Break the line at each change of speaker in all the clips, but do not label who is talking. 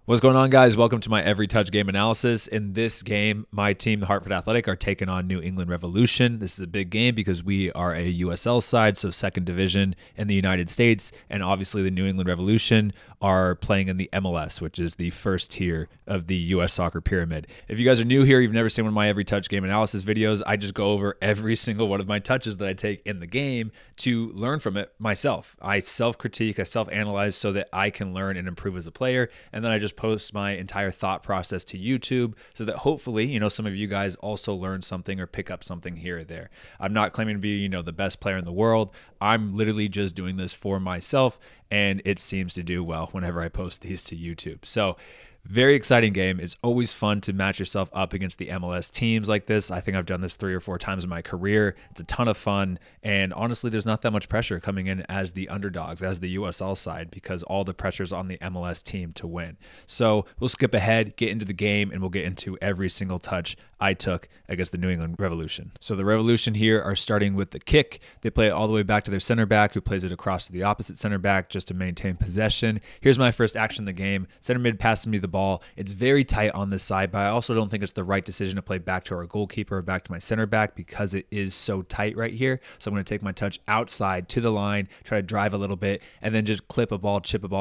What's going on, guys? Welcome to my Every Touch game analysis. In this game, my team, the Hartford Athletic, are taking on New England Revolution. This is a big game because we are a USL side, so second division in the United States, and obviously the New England Revolution are playing in the MLS, which is the first tier of the U.S. soccer pyramid. If you guys are new here, you've never seen one of my Every Touch game analysis videos, I just go over every single one of my touches that I take in the game to learn from it myself. I self-critique, I self-analyze so that I can learn and improve as a player, and then I just post my entire thought process to YouTube so that hopefully, some of you guys also learn something or pick up something here or there. I'm not claiming to be, the best player in the world. I'm literally just doing this for myself, and it seems to do well whenever I post these to YouTube. So very exciting game. It's always fun to match yourself up against the MLS teams like this. I think I've done this 3 or 4 times in my career. It's a ton of fun. And honestly, there's not that much pressure coming in as the underdogs, as the USL side, because all the pressure's on the MLS team to win. So we'll skip ahead, get into the game, and we'll get into every single touch I took against the New England Revolution. So the Revolution here are starting with the kick. They play it all the way back to their center back, who plays it across to the opposite center back just to maintain possession. Here's my first action in the game. Center mid passes me the ball. It's very tight on this side, but I also don't think it's the right decision to play back to our goalkeeper or back to my center back because it is so tight right here. So I'm going to take my touch outside to the line, try to drive a little bit, and then just chip a ball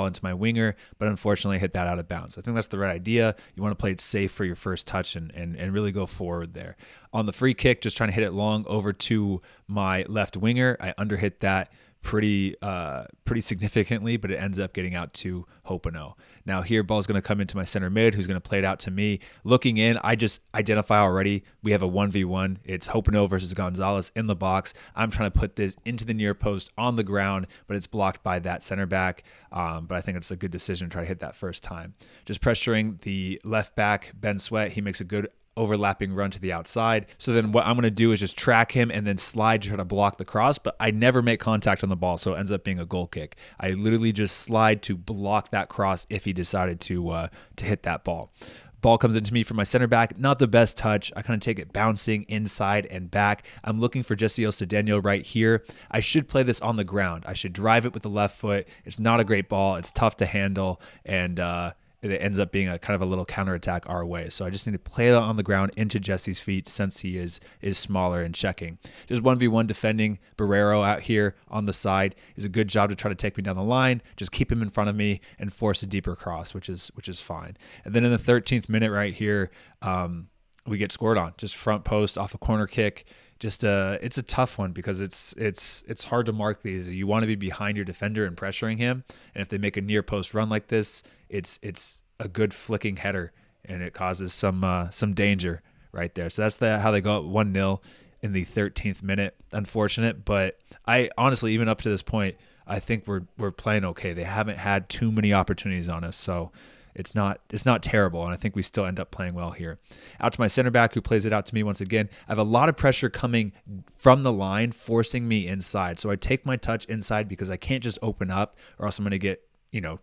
into my winger, but unfortunately hit that out of bounds. I think that's the right idea. You want to play it safe for your first touch and really go forward there. On the free kick, just trying to hit it long over to my left winger. I underhit that pretty significantly, but it ends up getting out to Hopeno. Now here, ball's going to come into my center mid, who's going to play it out to me. Looking in, I just identify already we have a 1v1. It's Hopeno versus Gonzalez in the box. I'm trying to put this into the near post on the ground, but it's blocked by that center back. But I think it's a good decision to try to hit that first time. Just pressuring the left back, Ben Sweat. He makes a good overlapping run to the outside. So then what I'm going to do is just track him and then slide to try to block the cross, but I never make contact on the ball, so it ends up being a goal kick. I literally just slide to block that cross if he decided to hit that ball. Ball comes into me from my center back. Not the best touch. I kind of take it bouncing inside and back. I'm looking for Jesse Cedeno right here. I should play this on the ground. I should drive it with the left foot. It's not a great ball. It's tough to handle, and it ends up being a kind of a little counterattack our way. So I just need to play it on the ground into Jesse's feet since he is smaller and checking. Just 1v1 defending Barrero out here on the side is a good job to try to take me down the line. Just keep him in front of me and force a deeper cross, which is fine. And then in the 13th minute right here, we get scored on. Just front post off a corner kick. Just it's a tough one because it's hard to mark these. You want to be behind your defender and pressuring him, and if they make a near post run like this, it's a good flicking header, and it causes some danger right there. So that's how they go up 1-0 in the 13th minute. Unfortunate, but I honestly, even up to this point, I think we're playing okay. They haven't had too many opportunities on us, so it's not terrible, and I think we still end up playing well here. Out to my center back, who plays it out to me once again. I have a lot of pressure coming from the line, forcing me inside. So I take my touch inside because I can't just open up, or else I'm going to get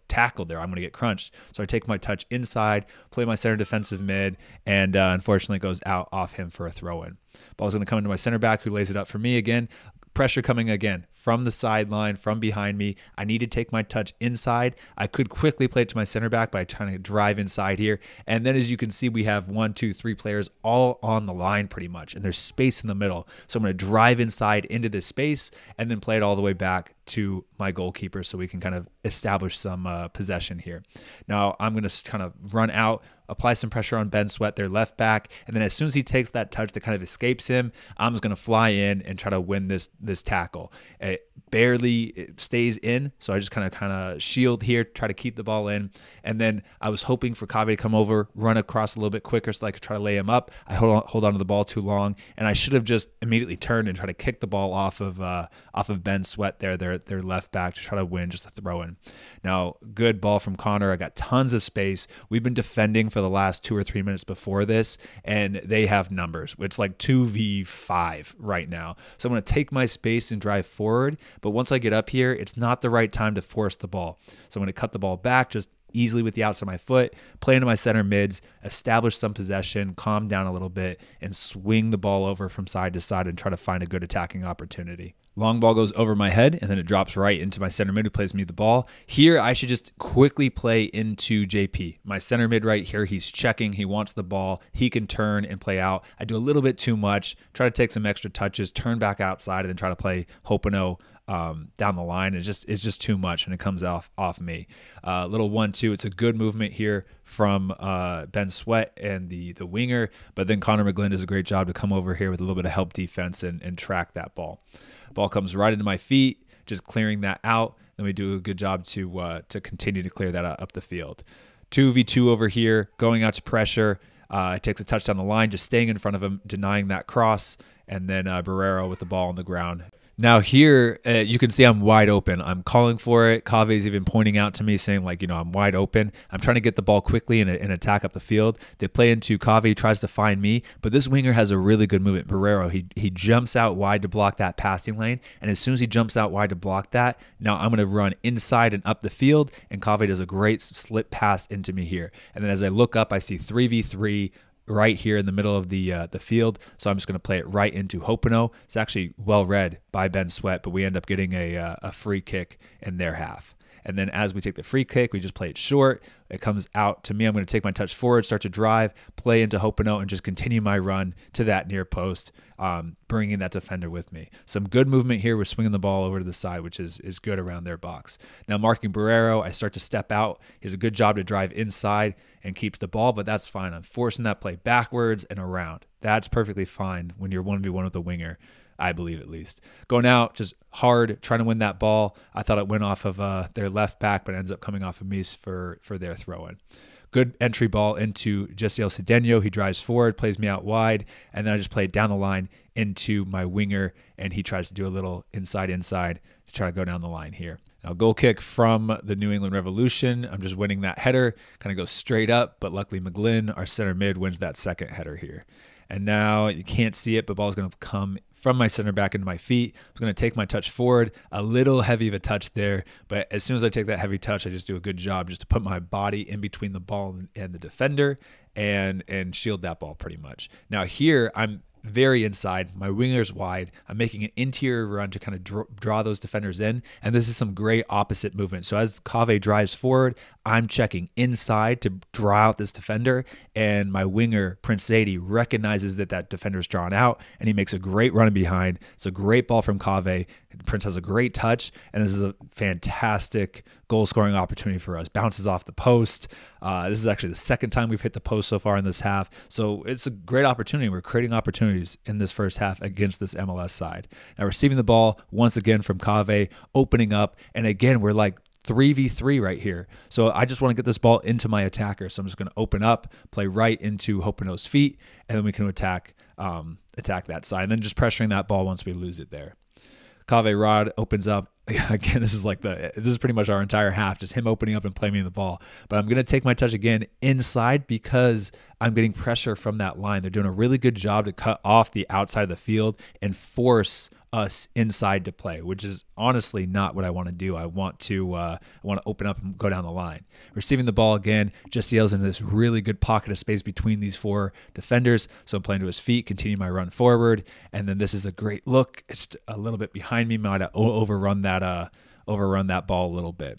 tackled there. I'm going to get crunched. So I take my touch inside, play my center defensive mid, and unfortunately it goes out off him for a throw-in. Ball's going to come into my center back, who lays it up for me again. Pressure coming again from the sideline, from behind me. I need to take my touch inside. I could quickly play it to my center back by trying to drive inside here. And then as you can see, we have 1, 2, 3 players all on the line pretty much, and there's space in the middle. So I'm going to drive inside into this space and then play it all the way back to my goalkeeper so we can kind of establish some possession here. Now I'm going to kind of run out, apply some pressure on Ben Sweat, their left back, and then as soon as he takes that touch that kind of escapes him, I'm just going to fly in and try to win this tackle. It stays in, so I just kind of shield here, try to keep the ball in, and then I was hoping for Kave to come over, run across a little bit quicker so I could try to lay him up. I hold on to the ball too long, and I should have just immediately turned and tried to kick the ball off of Ben Sweat there, their left back, to try to win, just a throw in. Now, good ball from Connor. I got tons of space. We've been defending for the last 2 or 3 minutes before this, and they have numbers. It's like 2v5 right now. So I'm going to take my space and drive forward, but once I get up here, it's not the right time to force the ball. So I'm going to cut the ball back just easily with the outside of my foot, play into my center mids, establish some possession, calm down a little bit, and swing the ball over from side to side and try to find a good attacking opportunity. Long ball goes over my head, and then it drops right into my center mid who plays me the ball. Here, I should just quickly play into JP. My center mid right here, he's checking. He wants the ball. He can turn and play out. I do a little bit too much, try to take some extra touches, turn back outside, and then try to play Hopeno down the line. It's just too much, and it comes off me. Little 1-2. It's a good movement here from Ben Sweat and the winger, but then Connor McGlynn does a great job to come over here with a little bit of help defense and track that ball. Ball comes right into my feet, just clearing that out. Then we do a good job to continue to clear that up the field. 2v2 over here, going out to pressure. It takes a touch down the line, just staying in front of him, denying that cross, and then Barrero with the ball on the ground. Now here, you can see I'm wide open. I'm calling for it. Kave's even pointing out to me saying, like, I'm wide open. I'm trying to get the ball quickly and attack up the field. They play into Kave, tries to find me, but this winger has a really good movement. Barrero, he jumps out wide to block that passing lane, and as soon as he jumps out wide to block that, now I'm going to run inside and up the field, and Kave does a great slip pass into me here. And then as I look up, I see 3v3 right here in the middle of the field. So I'm just going to play it right into Hopeno. It's actually well read by Ben Sweat, but we end up getting a free kick in their half. And then as we take the free kick, we just play it short. It comes out to me. I'm going to take my touch forward, start to drive, play into Hopeno, and just continue my run to that near post, bringing that defender with me. Some good movement here. We're swinging the ball over to the side, which is good around their box. Now marking Barrero, I start to step out. He does a good job to drive inside and keeps the ball, but that's fine. I'm forcing that play backwards and around. That's perfectly fine when you're 1v1 with a winger, I believe at least. Going out, just hard, trying to win that ball. I thought it went off of their left back, but it ends up coming off of me for their throw-in. Good entry ball into Jessiel Cedeno. He drives forward, plays me out wide, and then I just play it down the line into my winger, and he tries to do a little inside to try to go down the line here. Now, goal kick from the New England Revolution. I'm just winning that header, kind of goes straight up, but luckily McGlynn, our center mid, wins that second header here. And now you can't see it, but ball's going to come from my center back into my feet. I'm going to take my touch forward, a little heavy of a touch there, but as soon as I take that heavy touch, I just do a good job just to put my body in between the ball and the defender and shield that ball pretty much. Now here, I'm very inside. My winger's wide. I'm making an interior run to kind of draw those defenders in, and this is some great opposite movement. So as Kave drives forward, I'm checking inside to draw out this defender, and my winger, Prince Zadie, recognizes that defender is drawn out, and he makes a great run behind. It's a great ball from Kave. Prince has a great touch, and this is a fantastic goal-scoring opportunity for us. Bounces off the post. This is actually the second time we've hit the post so far in this half, so it's a great opportunity. We're creating opportunities in this first half against this MLS side. Now receiving the ball once again from Kave, opening up, and again, we're like 3v3 right here. So I just want to get this ball into my attacker. So I'm just going to open up, play right into Hopeno's feet, and then we can attack that side. And then just pressuring that ball once we lose it there. Kave Rod opens up. Again, this is pretty much our entire half, just him opening up and playing me the ball. But I'm going to take my touch again inside because I'm getting pressure from that line. They're doing a really good job to cut off the outside of the field and force us inside to play, which is honestly not what I want to do. I want to open up and go down the line. Receiving the ball again, Jessiel's in this really good pocket of space between these four defenders. So I'm playing to his feet, continue my run forward, and then this is a great look. It's a little bit behind me. Might have overrun that ball a little bit.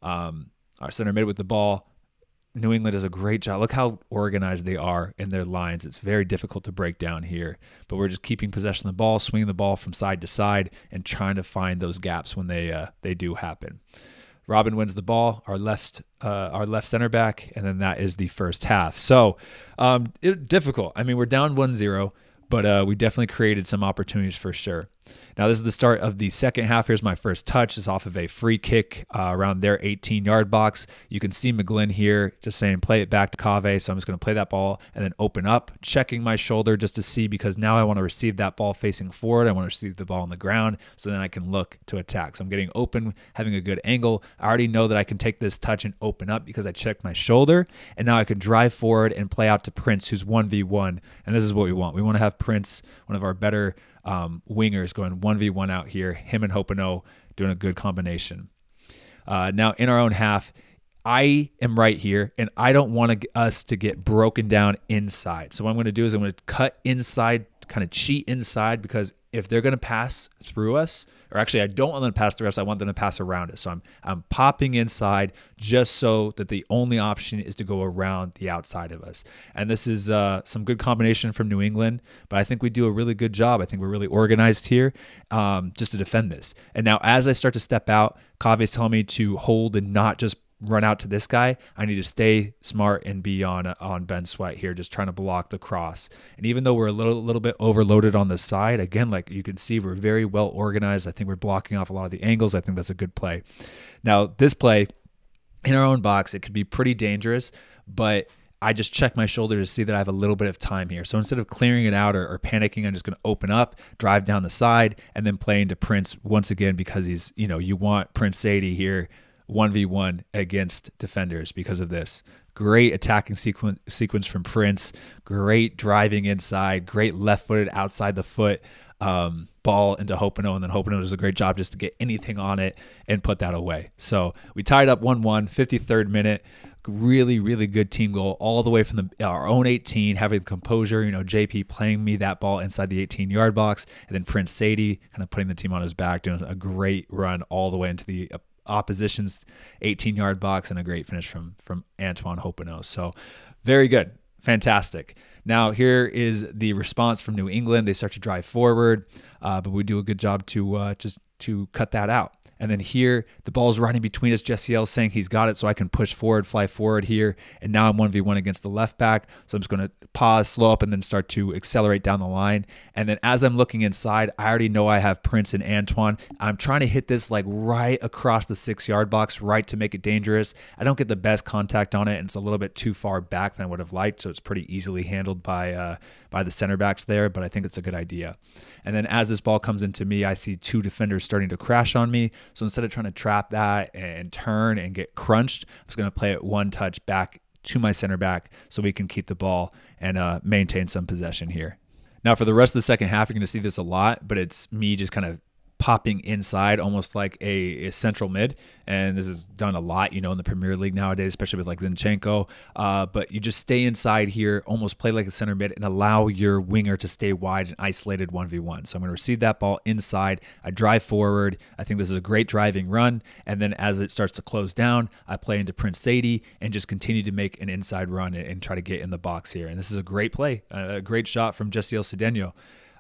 Our center mid with the ball. New England does a great job. Look how organized they are in their lines. It's very difficult to break down here, but we're just keeping possession of the ball, swinging the ball from side to side, and trying to find those gaps when they do happen. Robin wins the ball, our left center back, and then that is the first half. So difficult. I mean, we're down 1-0, but we definitely created some opportunities for sure. Now, this is the start of the second half. Here's my first touch. It's off of a free kick around their 18-yard box. You can see McGlynn here just saying, play it back to Kave. So I'm just going to play that ball and then open up, checking my shoulder just to see, because now I want to receive that ball facing forward. I want to receive the ball on the ground so then I can look to attack. So I'm getting open, having a good angle. I already know that I can take this touch and open up because I checked my shoulder. And now I can drive forward and play out to Prince, who's 1v1. And this is what we want. We want to have Prince, one of our better wingers, going 1v1 out here, him and Hopeno doing a good combination. Now in our own half, I am right here, and I don't want us to get broken down inside. So what I'm going to do is I'm going to cut inside kind of cheat inside, because if they're going to pass through us, or actually I don't want them to pass through us, I want them to pass around us. So I'm popping inside just so that the only option is to go around the outside of us. And this is some good combination from New England, but I think we do a really good job. I think we're really organized here just to defend this. And now as I start to step out, Kave's telling me to hold and not just run out to this guy. I need to stay smart and be on Ben Sweat here, just trying to block the cross. And even though we're a little bit overloaded on the side, again, like you can see, we're very well organized. I think we're blocking off a lot of the angles. I think that's a good play. Now, this play in our own box, it could be pretty dangerous, but I just check my shoulder to see that I have a little bit of time here. So instead of clearing it out or panicking, I'm just going to open up, drive down the side, and then play into Prince once again, because he's, you want Prince Sadie here 1v1 against defenders because of this. Great attacking sequence from Prince. Great driving inside. Great left-footed outside the foot ball into Hopeno, and then Hopeno does a great job just to get anything on it and put that away. So we tied up 1-1, 53rd minute. Really, really good team goal all the way from our own 18, having the composure, JP playing me that ball inside the 18-yard box, and then Prince Sadie kind of putting the team on his back, doing a great run all the way into the opposition's 18-yard box, and a great finish from Antoine Hopeno. So very good. Fantastic. Now here is the response from New England. They start to drive forward, but we do a good job to cut that out. And then here, the ball's running between us. Jesse saying he's got it, so I can push forward, fly forward here. And now I'm 1v1 against the left back. So I'm just going to pause, slow up, and then start to accelerate down the line. And then as I'm looking inside, I already know I have Prince and Antoine. I'm trying to hit this like right across the 6-yard box, right, to make it dangerous. I don't get the best contact on it, and it's a little bit too far back than I would have liked. So it's pretty easily handled by the center backs there, but I think it's a good idea. And then as this ball comes into me, I see 2 defenders starting to crash on me. So instead of trying to trap that and turn and get crunched, I'm just going to play it one touch back to my center back so we can keep the ball and maintain some possession here. Now for the rest of the second half, you're going to see this a lot, but it's me just kind of popping inside almost like a central mid, and this is done a lot in the Premier League nowadays, especially with like Zinchenko, but you just stay inside here, almost play like a center mid, and allow your winger to stay wide and isolated 1v1. So I'm going to receive that ball inside, I drive forward, I think this is a great driving run, and then as it starts to close down, I play into Prince Sadie and just continue to make an inside run and try to get in the box here. And this is a great play, a great shot from Jesse Cedeno.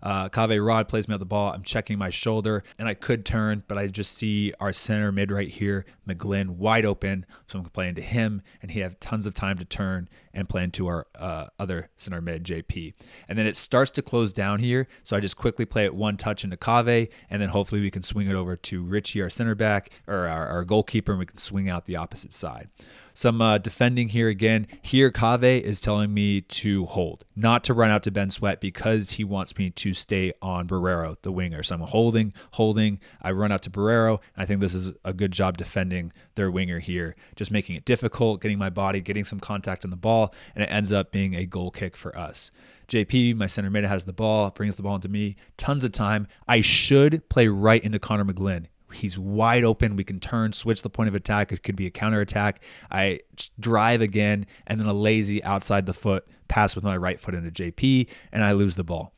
Kave Rod plays me out the ball. I'm checking my shoulder, and I could turn, but I just see our center mid right here, McGlynn, wide open. So I'm playing to him, and he have tons of time to turn and play into our other center mid, JP. And then it starts to close down here, so I just quickly play it one touch into Kave, and then hopefully we can swing it over to Richie, our center back, or our goalkeeper, and we can swing out the opposite side. Some defending here again. Here, Kave is telling me to hold, not to run out to Ben Sweat, because he wants me to stay on Barrero, the winger. So I'm holding. I run out to Barrero, and I think this is a good job defending their winger here, just making it difficult, getting my body, getting some contact on the ball, and it ends up being a goal kick for us. JP, my center mid, has the ball, brings the ball into me. Tons of time. I should play right into Connor McGlynn. He's wide open. We can turn, switch the point of attack. It could be a counterattack. I drive again, and then a lazy outside the foot pass with my right foot into JP, and I lose the ball.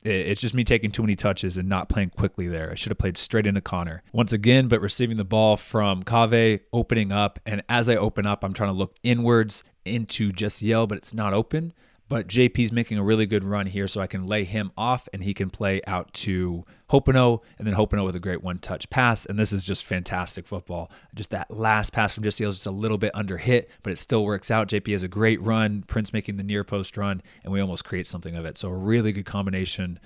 It's just me taking too many touches and not playing quickly there. I should have played straight into Connor. Once again, but receiving the ball from Kave, opening up, and as I open up, I'm trying to look inwards into Jessiel, but it's not open. But JP's making a really good run here, so I can lay him off, and he can play out to Hopeno, and then Hopeno with a great one-touch pass. And this is just fantastic football. Just that last pass from Jesse is just a little bit under hit, but it still works out. JP has a great run, Prince making the near post run, and we almost create something of it. So a really good combination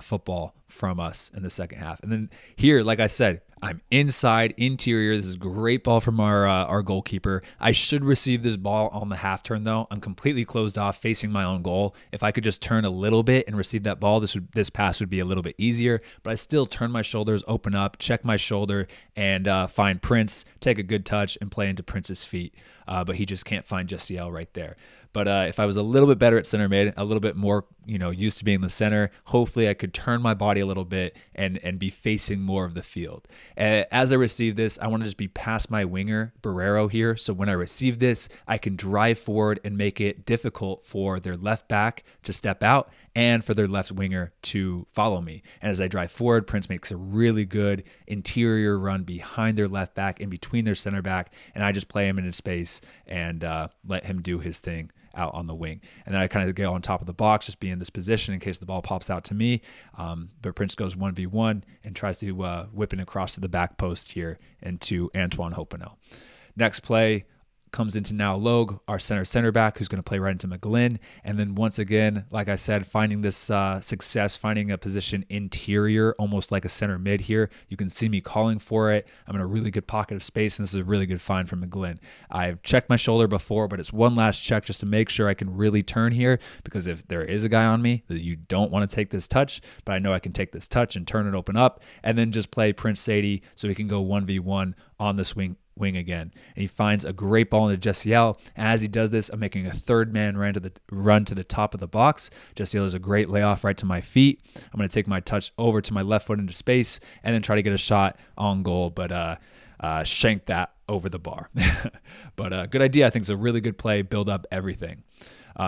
football from us in the second half. And then here, like I said, I'm inside, interior. This is a great ball from our goalkeeper. I should receive this ball on the half turn, though. I'm completely closed off, facing my own goal. If I could just turn a little bit and receive that ball, this pass would be a little bit easier. But I still turn my shoulders, open up, check my shoulder, and find Prince, take a good touch, and play into Prince's feet. but he just can't find Jessiel right there. But if I was a little bit better at center mid, a little bit more, used to being in the center, hopefully I could turn my body a little bit and be facing more of the field. As I receive this, I want to just be past my winger, Barrero, here. So when I receive this, I can drive forward and make it difficult for their left back to step out and for their left winger to follow me. And as I drive forward, Prince makes a really good interior run behind their left back, in between their center back, and I just play him into space and let him do his thing out on the wing. And then I kind of go on top of the box, just be in this position in case the ball pops out to me. But Prince goes 1v1 and tries to whip it across to the back post here into Antoine Hopinel. Next play comes into now Logue, our center back, who's going to play right into McGlynn. And then once again, like I said, finding this success, finding a position interior, almost like a center mid here. You can see me calling for it. I'm in a really good pocket of space, and this is a really good find from McGlynn. I've checked my shoulder before, but it's one last check just to make sure I can really turn here, because if there is a guy on me, that you don't want to take this touch, but I know I can take this touch and turn it open up, and then just play Prince Sadie so he can go 1v1 on this wing again. And he finds a great ball into Jessiel. As he does this, I'm making a third man run to the top of the box. Jessiel is a great layoff right to my feet. I'm going to take my touch over to my left foot into space and then try to get a shot on goal, but shank that over the bar. But good idea. I think it's a really good play, build up everything.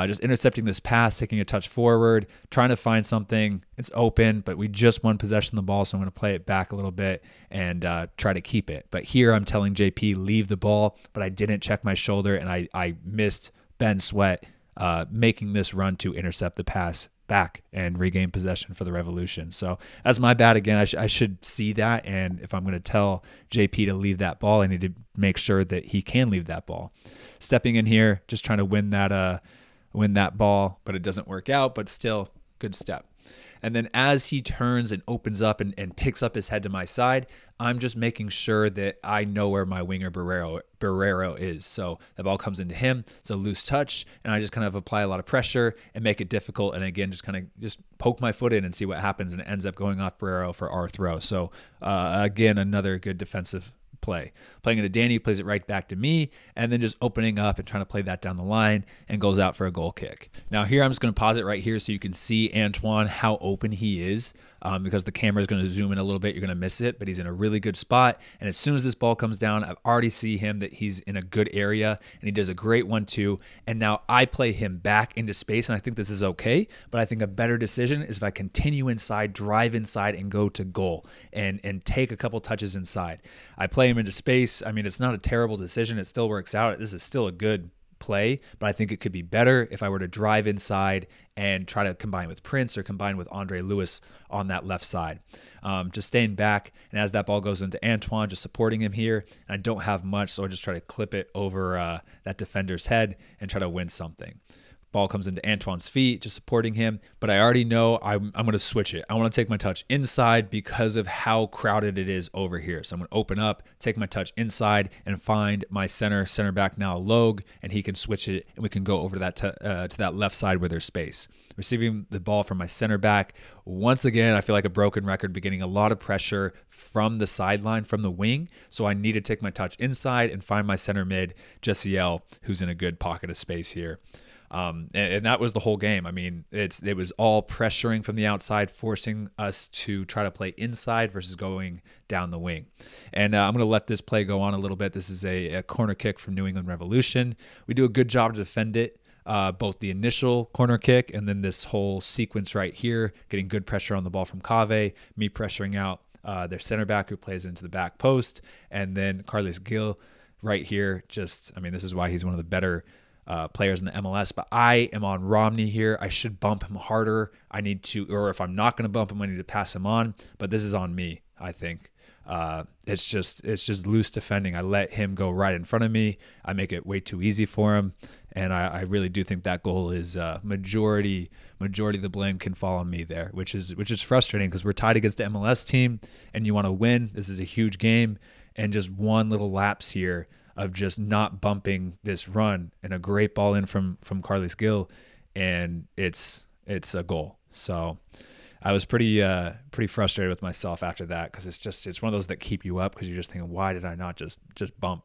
Just intercepting this pass, taking a touch forward, trying to find something. It's open, but we just won possession of the ball, so I'm going to play it back a little bit and try to keep it. But here I'm telling JP, leave the ball, but I didn't check my shoulder, and I missed Ben Sweat making this run to intercept the pass back and regain possession for the Revolution. So that's my bad again. I should see that, and if I'm going to tell JP to leave that ball, I need to make sure that he can leave that ball. Stepping in here, just trying to win that ball, but it doesn't work out, but still good step. And then as he turns and opens up and picks up his head to my side, I'm just making sure that I know where my winger Barrero is. So the ball comes into him. It's a loose touch, and I just kind of apply a lot of pressure and make it difficult. And again, just poke my foot in and see what happens, and it ends up going off Barrero for our throw. So again, another good defensive play. Playing into Danny, plays it right back to me, and then just opening up and trying to play that down the line, and goes out for a goal kick. Now here, I'm just going to pause it right here so you can see Antoine, how open he is, because the camera is going to zoom in a little bit. You're going to miss it, but he's in a really good spot. And as soon as this ball comes down, I already see him that he's in a good area, and he does a great 1-2. And now I play him back into space, and I think this is okay, but I think a better decision is if I continue inside, drive inside, and go to goal and take a couple touches inside. I play him into space. I mean, it's not a terrible decision. It still works out. This is still a good play, but I think it could be better if I were to drive inside and try to combine with Prince or combine with Andre Lewis on that left side. Just staying back, and as that ball goes into Antoine, just supporting him here. And I don't have much, so I just try to clip it over that defender's head and try to win something. Ball comes into Antoine's feet, just supporting him, but I already know I'm going to switch it. I want to take my touch inside because of how crowded it is over here. So I'm going to open up, take my touch inside, and find my center back now, Logue, and he can switch it, and we can go over to that left side where there's space. Receiving the ball from my center back. Once again, I feel like a broken record, beginning a lot of pressure from the sideline, from the wing. So I need to take my touch inside and find my center mid, Jessiel, who's in a good pocket of space here. And that was the whole game. I mean, it was all pressuring from the outside, forcing us to try to play inside versus going down the wing. And I'm going to let this play go on a little bit. This is a corner kick from New England Revolution. We do a good job to defend it, both the initial corner kick and then this whole sequence right here, getting good pressure on the ball from Cave, me pressuring out their center back who plays into the back post, and then Carlos Gil right here. This is why he's one of the better players in the MLS, but I am on Romney here. I should bump him harder. I need to, or if I'm not going to bump him, I need to pass him on, but this is on me, I think. It's just loose defending. I let him go right in front of me. I make it way too easy for him, and I really do think that goal is majority of the blame can fall on me there, which is frustrating because we're tied against the MLS team, and you want to win. This is a huge game, and just one little lapse here of just not bumping this run, and a great ball in from Carlos Gil, and it's a goal. So I was pretty frustrated with myself after that, because it's one of those that keep you up, because you're just thinking, why did I not just bump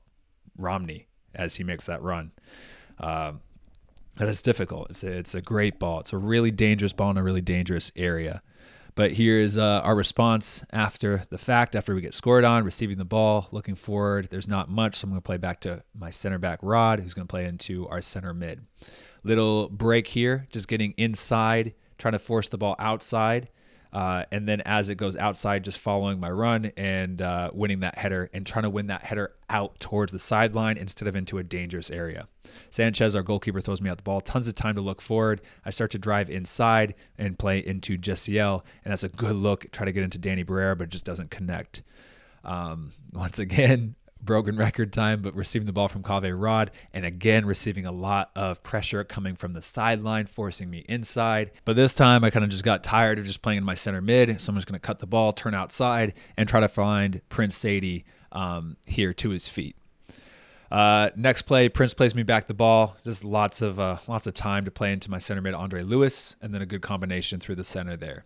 Romney? as he makes that run. But it's difficult. It's a great ball. It's a really dangerous ball in a really dangerous area. But here's our response after the fact, after we get scored on, receiving the ball, looking forward. There's not much, so I'm going to play back to my center back, Rod, who's going to play into our center mid. Little break here, just getting inside, trying to force the ball outside. And then as it goes outside, just following my run and winning that header and trying to win that header out towards the sideline instead of into a dangerous area. Sanchez, our goalkeeper, throws me out the ball. Tons of time to look forward. I start to drive inside and play into Jessiel, and that's a good look. Try to get into Danny Barrera, but it just doesn't connect. Once again, broken record time, but receiving the ball from Kave Rod, and again receiving a lot of pressure coming from the sideline, forcing me inside. But this time I kind of just got tired of just playing in my center mid. So I'm just going to cut the ball, turn outside, and try to find Prince Sadie here to his feet. Next play, Prince plays me back the ball. Just lots of time to play into my center mid, Andre Lewis, and then a good combination through the center there.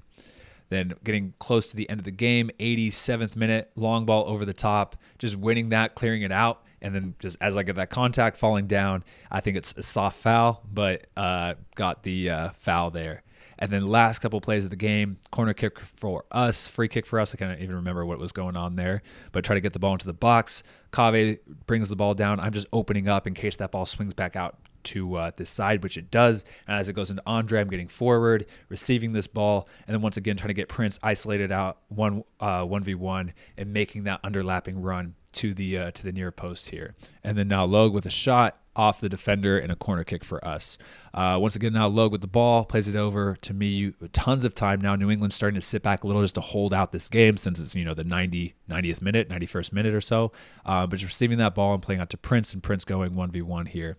Then getting close to the end of the game, 87th minute, long ball over the top, just winning that, clearing it out. And then just as I get that contact, falling down, I think it's a soft foul, but got the foul there. And then last couple plays of the game, corner kick for us, free kick for us. I can't even remember what was going on there, but try to get the ball into the box. Kave brings the ball down. I'm just opening up in case that ball swings back out to this side, which it does. And as it goes into Andre, I'm getting forward, receiving this ball, and then once again trying to get Prince isolated out 1v1 and making that underlapping run to the near post here. And then now Logue with a shot off the defender and a corner kick for us. Once again, now Logue with the ball, plays it over to me. Tons of time now. New England starting to sit back a little just to hold out this game since it's, the 90th minute, 91st minute or so. But just receiving that ball and playing out to Prince, and Prince going 1v1 here.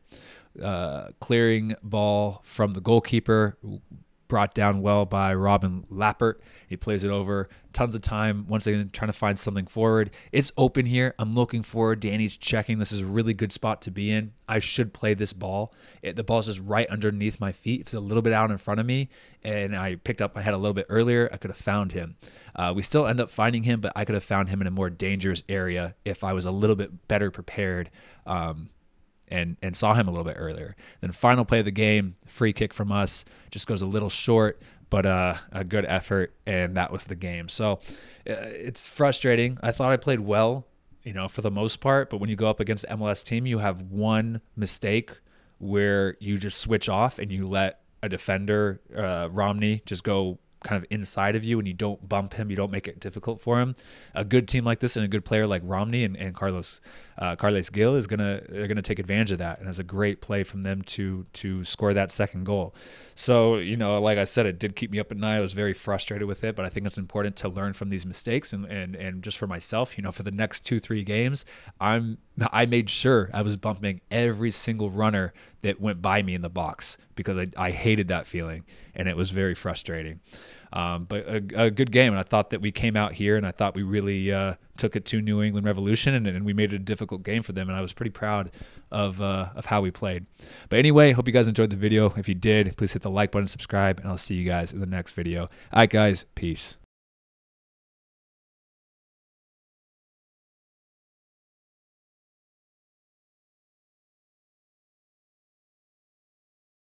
Clearing ball from the goalkeeper, brought down well by Robin Lappert. He plays it over. Tons of time. Once again, trying to find something forward. It's open here. I'm looking forward. Danny's checking. This is a really good spot to be in. I should play this ball. The ball's just right underneath my feet. It's a little bit out in front of me, and I picked up my head a little bit earlier. I could have found him. We still end up finding him, but I could have found him in a more dangerous area if I was a little bit better prepared. And saw him a little bit earlier. Then final play of the game, free kick from us, just goes a little short, but a good effort, and that was the game. So it's frustrating. I thought I played well, for the most part, but when you go up against an MLS team, you have one mistake where you just switch off and you let a defender, Romney, just go kind of inside of you, and you don't bump him, you don't make it difficult for him. A good team like this and a good player like Romney and Carles Gil they're gonna take advantage of that, and it's a great play from them to score that second goal. So like I said, it did keep me up at night. I was very frustrated with it, but I think it's important to learn from these mistakes, and just for myself, for the next 2-3 games, I made sure I was bumping every single runner that went by me in the box, because I hated that feeling, and it was very frustrating. But a good game, and I thought that we came out here, and I thought we really took it to New England Revolution, and we made it a difficult game for them, and I was pretty proud of how we played. But anyway, hope you guys enjoyed the video. If you did, please hit the like button, subscribe, and I'll see you guys in the next video. All right, guys, peace.